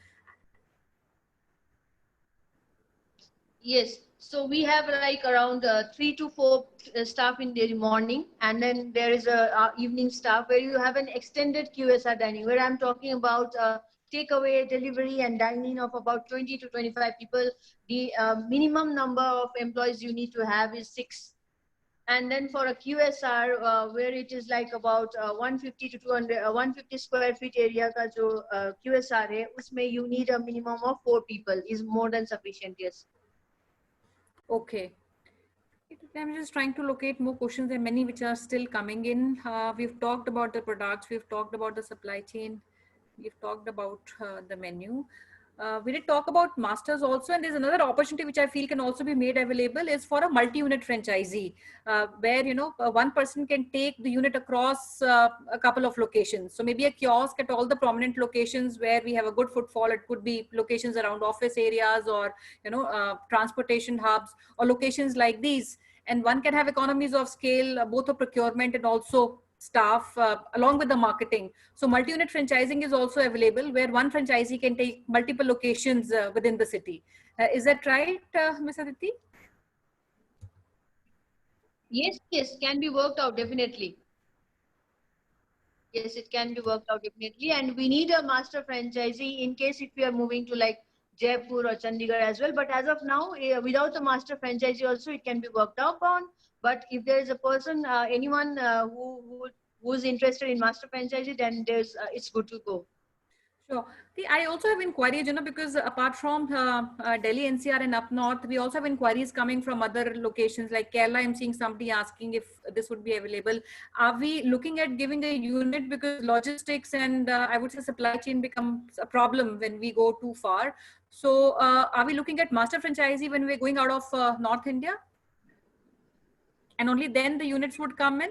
yes, so we have like around 3 to 4 staff in the morning, and then there is a evening staff where you have an extended QSR dining, where I'm talking about takeaway, delivery, and dining of about 20 to 25 people. The minimum number of employees you need to have is 6. And then for a QSR, where it is like about 150 to 200, 150 square feet area का जो QSR है, उसमें you need a minimum of 4 people is more than sufficient. Yes. Okay. I'm just trying to locate more questions. There are many which are still coming in. We've talked about the products. We've talked about the supply chain. We've talked about the menu. We did talk about masters also, and there's another opportunity which I feel can also be made available is for a multi-unit franchisee, where, you know, one person can take the unit across a couple of locations. So maybe a kiosk at all the prominent locations where we have a good footfall. It could be locations around office areas, or, you know, transportation hubs, or locations like these. And one can have economies of scale, both of procurement and also staff, along with the marketing. So multi-unit franchising is also available, where one franchisee can take multiple locations within the city. Is that right, Ms. Aditi? Yes, yes, can be worked out definitely. Yes, it can be worked out definitely. And we need a master franchisee in case if we are moving to like Jaipur or Chandigarh as well. But as of now, without a master franchisee also, it can be worked out on. But if there is a person, anyone who's interested in master franchisee, then it's good to go. Sure. See, I also have inquiries, because apart from Delhi, NCR, and up north, we also have inquiries coming from other locations like Kerala. I'm seeing somebody asking if this would be available. Are we looking at giving a unit, because logistics and I would say supply chain becomes a problem when we go too far? So are we looking at master franchisee when we're going out of North India? And only then the units would come in?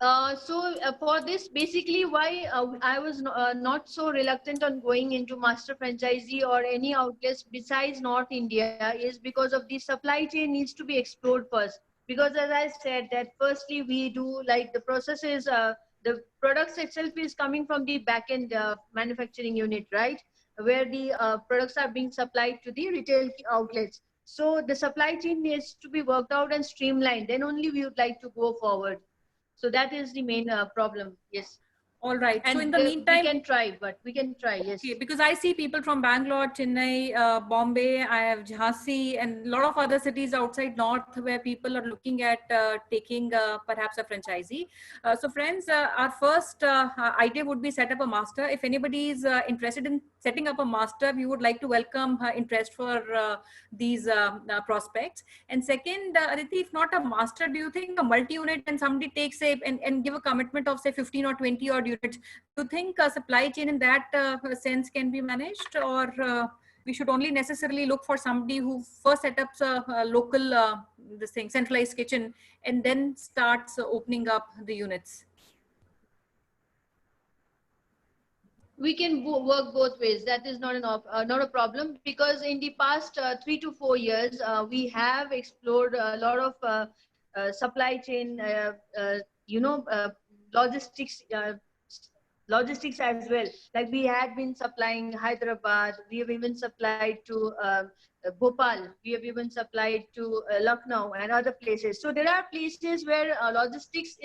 For this, basically why I was not so reluctant on going into master franchisee or any outlets besides North India is because of the supply chain needs to be explored first. Because as I said that firstly we do like the process is the products itself is coming from the back end manufacturing unit, right? Where the products are being supplied to the retail outlets. So the supply chain needs to be worked out and streamlined. Then only we would like to go forward. So that is the main problem. Yes. All right. And so in the we meantime, can try, but we can try. Yes. okay, because I see people from Bangalore, Chennai, Bombay, I have Jhansi, and a lot of other cities outside North where people are looking at taking perhaps a franchisee. So friends, our first idea would be set up a master. If anybody is interested in setting up a master, we would like to welcome interest for these prospects. And second, Aditi, if not a master, do you think a multi-unit and somebody takes and give a commitment of say 15 or 20 odd units, do you think supply chain in that sense can be managed, or we should only necessarily look for somebody who first set up a local this thing centralized kitchen and then starts opening up the units? We can work both ways. That is not not a problem, because in the past 3 to 4 years we have explored a lot of supply chain, logistics. Logistics as well. Like we had been supplying Hyderabad, we have even supplied to Bhopal, we have even supplied to Lucknow and other places. So there are places where logistics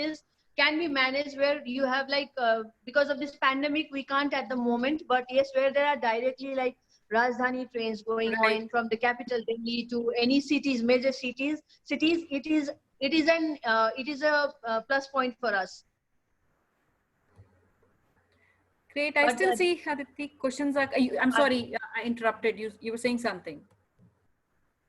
can be managed, where you have like because of this pandemic we can't at the moment, but yes, where there are directly like Rajdhani trains going Right. on from the capital Delhi to any cities, major cities. It is a plus point for us. Great. I But, still see Aditi questions are. I'm sorry, I interrupted you. You were saying something.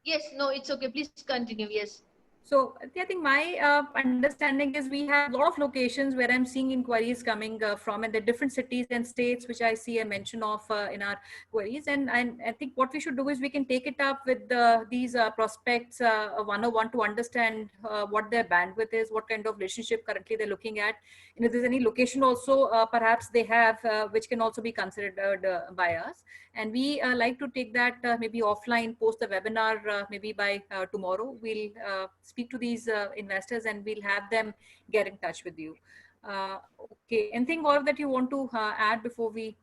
Yes, no, it's okay. Please continue. Yes. So I think my understanding is we have a lot of locations where I'm seeing inquiries coming from, and the different cities and states which I see a mention of in our queries. And I think what we should do is we can take it up with these prospects one-on-one to understand what their bandwidth is, what kind of relationship currently they're looking at. And if there's any location also perhaps they have which can also be considered by us. And we like to take that maybe offline, post the webinar maybe by tomorrow. We'll speak to these investors and we'll have them get in touch with you. Okay, anything more that you want to add before we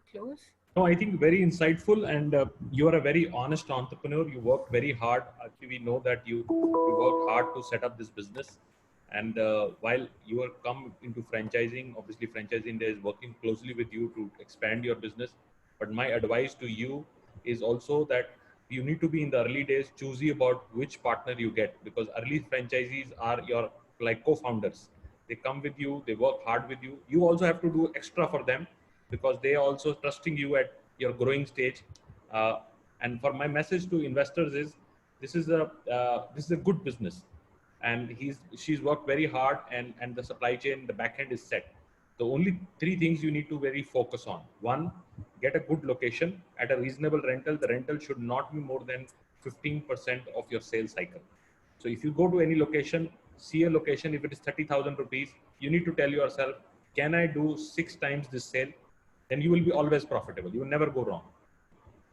close? No, I think very insightful, and you are a very honest entrepreneur. You work very hard. Actually, we know that you work hard to set up this business. And while you are come into franchising, obviously Franchise India is working closely with you to expand your business. But my advice to you is also that you need to be in the early days choosy about which partner you get, because early franchisees are your like co-founders. They come with you, they work hard with you. You also have to do extra for them, because they are also trusting you at your growing stage. And for my message to investors is, this is a good business, and she's worked very hard, and the supply chain, the back end is set. The only 3 things you need to very focus on: 1, get a good location at a reasonable rental. The rental should not be more than 15% of your sales cycle. So if you go to any location, see a location, if it is 30,000 rupees, you need to tell yourself, can I do 6 times this sale? Then you will be always profitable. You will never go wrong.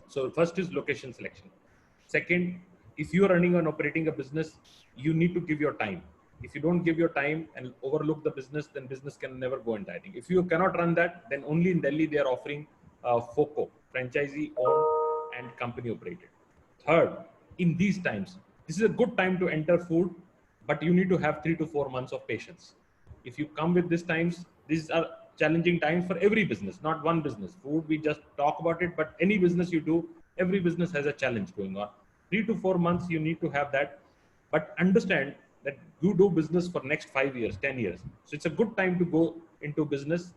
So first is location selection. Second, if you are running and operating a business, you need to give your time. If you don't give your time and overlook the business, then business can never go into, I think. If you cannot run that, then only in Delhi they are offering FOCO, franchisee owned and company operated. Third, in these times, this is a good time to enter food, but you need to have 3 to 4 months of patience. If you come with these times, these are challenging times for every business, not one business. Food, we just talk about it, but any business you do, every business has a challenge going on. 3 to 4 months, you need to have that. But understand that you do business for next 5 years, 10 years. So it's a good time to go into business.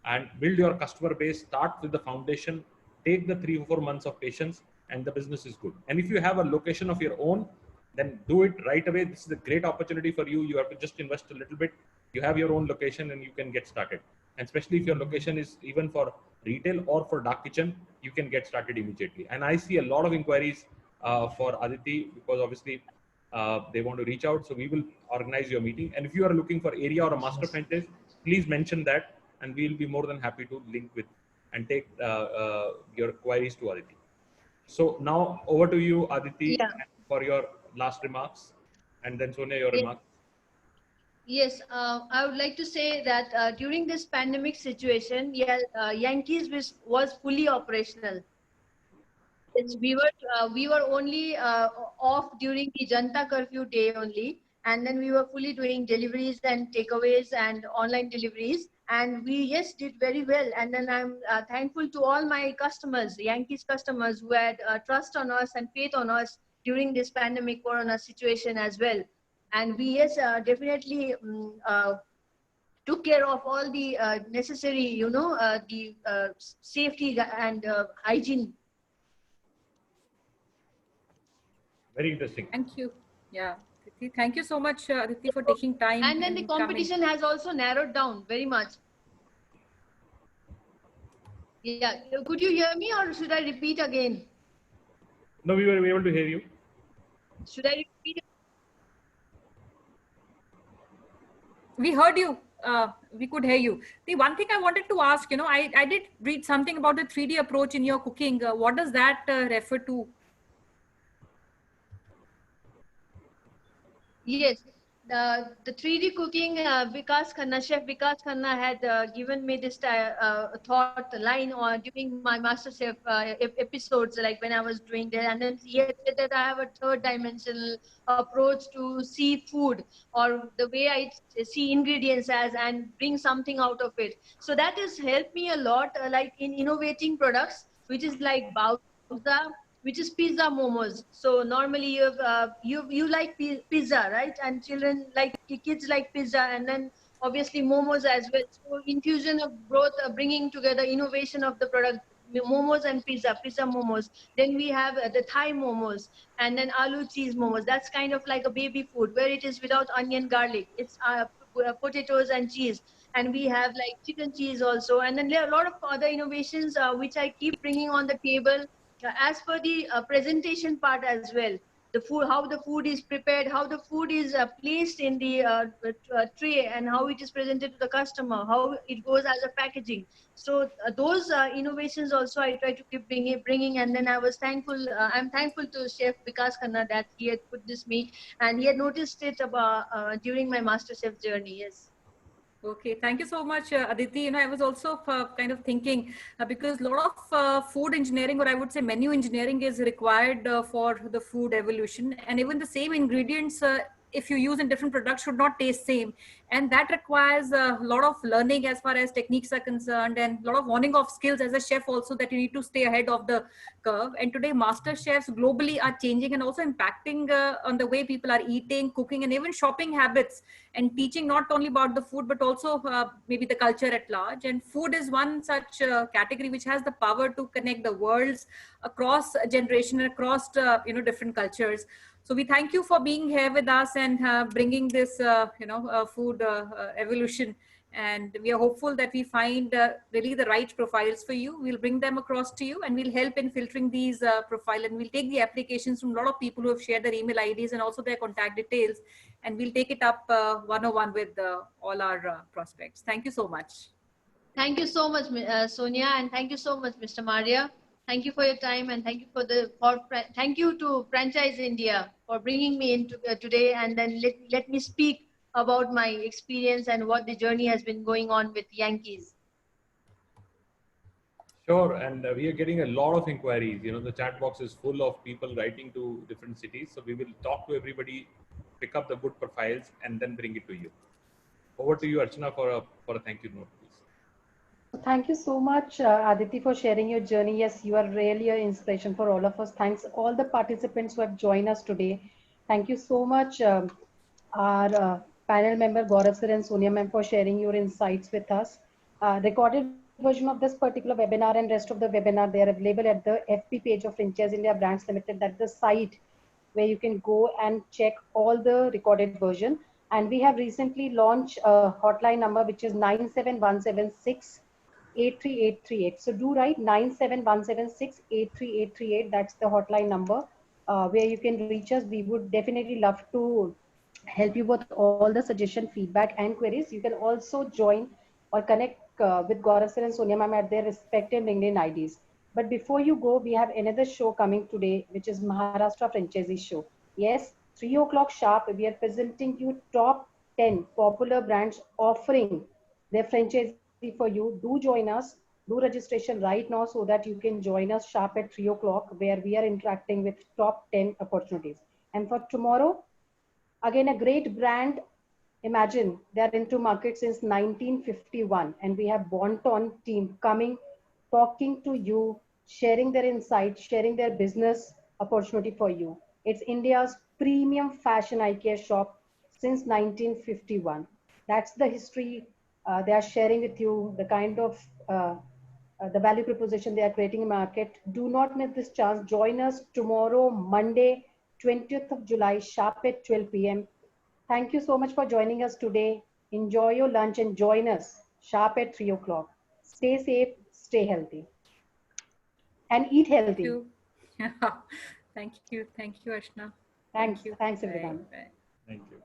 and build your customer base. Start with the foundation, take the 3 or 4 months of patience, and the business is good. And if you have a location of your own, then do it right away. This is a great opportunity for you. You have to just invest a little bit. You have your own location and you can get started. And especially if your location is even for retail or for dark kitchen, you can get started immediately. And I see a lot of inquiries for Aditi, because obviously they want to reach out. So we will organize your meeting. And if you are looking for area or a master franchise, please mention that, and we'll be more than happy to link with and take your queries to Aditi. So now over to you, Aditi, Yeah. for your last remarks, and then Sonia, your remarks. Yes, I would like to say that during this pandemic situation, yeah, Yankees was fully operational. Yes, we were only off during the Janta curfew day only, and then we were fully doing deliveries and takeaways and online deliveries, and we did very well. And then I'm thankful to all my customers, Yankees customers, who had trust on us and faith on us during this pandemic corona situation as well. And we definitely took care of all the necessary, the safety and hygiene. Very interesting. Thank you. Yeah. Aditi, thank you so much, Aditi, for taking time. And then the coming. competition has also narrowed down very much. Yeah, could you hear me or should I repeat again? No, we were able to hear you. Should I repeat? We heard you. We could hear you. The one thing I wanted to ask, I did read something about the 3D approach in your cooking. What does that refer to? Yes, the 3D cooking, Chef Vikas Khanna had given me this thought line during my MasterChef episodes, like when I was doing that. And then he had said that I have a third dimensional approach to see food, or the way I see ingredients as, and bring something out of it. So that has helped me a lot, like in innovating products, which is like Bauza, which is pizza momos. So normally you like pizza, right? And children like, kids like pizza, and then obviously momos as well. So infusion of both, bringing together innovation of the product, momos and pizza momos. Then we have the Thai momos, and then aloo cheese momos. That's kind of like a baby food where it is without onion, garlic. It's potatoes and cheese. And we have like chicken cheese also. And then there are a lot of other innovations which I keep bringing on the table. As for the presentation part as well, the food, how the food is prepared, how the food is placed in the tray, and how it is presented to the customer, how it goes as a packaging. So those innovations also I try to keep bringing. And then I'm thankful to Chef Vikas Khanna that he had put this me, and he had noticed it about during my MasterChef journey. Yes. Okay, thank you so much, Aditi. I was also kind of thinking, because a lot of food engineering, or I would say menu engineering, is required for the food evolution. And even the same ingredients, if you use in different products, should not taste same. And that requires a lot of learning as far as techniques are concerned, and a lot of honing of skills as a chef also, that you need to stay ahead of the curve. And today master chefs globally are changing and also impacting on the way people are eating, cooking, and even shopping habits, and teaching not only about the food, but also maybe the culture at large. And food is one such category which has the power to connect the worlds across generation, across different cultures. So we thank you for being here with us and bringing this food evolution. And we are hopeful that we find really the right profiles for you. We'll bring them across to you, and we'll help in filtering these profiles. And we'll take the applications from a lot of people who have shared their email IDs and also their contact details. And we'll take it up one-on-one with all our prospects. Thank you so much. Thank you so much, Sonia, and thank you so much, Mr. Maria. Thank you for your time, and thank you thank you to Franchise India for bringing me in today, and then let me speak about my experience and what the journey has been going on with Yankees. Sure, and we are getting a lot of inquiries. The chat box is full of people writing to different cities. So we will talk to everybody, pick up the good profiles, and then bring it to you. Over to you, Archana, for a thank you note, please. Thank you so much, Aditi, for sharing your journey. Yes, you are really an inspiration for all of us. Thanks all the participants who have joined us today. Thank you so much, our panel member Gaurav sir and Sonia ma'am, for sharing your insights with us. recorded version of this particular webinar and rest of the webinar, they are available at the FB page of Franchise India Brands Limited. That's the site where you can go and check all the recorded version. And we have recently launched a hotline number, which is 97176 83838. So do write 97176 83838. That's the hotline number where you can reach us. We would definitely love to help you with all the suggestion, feedback, and queries. You can also join or connect with Gaurav sir and Sonia ma'am at their respective LinkedIn IDs. But before you go, we have another show coming today, which is Maharashtra Franchisee Show. Yes, 3 o'clock sharp, we are presenting you top 10 popular brands offering their franchisee for you. Do join us. Do registration right now so that you can join us sharp at 3 o'clock, where we are interacting with top 10 opportunities. And for tomorrow, again, a great brand. Imagine they're into market since 1951, and we have Bonton team coming, talking to you, sharing their insights, sharing their business opportunity for you. It's India's premium fashion eye care shop since 1951. That's the history they are sharing with you, the kind of the value proposition they are creating in market. Do not miss this chance. Join us tomorrow, Monday, 20th of July, sharp at 12 p.m. Thank you so much for joining us today. Enjoy your lunch and join us sharp at 3 o'clock. Stay safe, stay healthy, and eat Thank healthy. you. Thank you. Thank you, Ashna. Thanks. Thank you. Thanks, Bye. everyone. Bye. Thank you.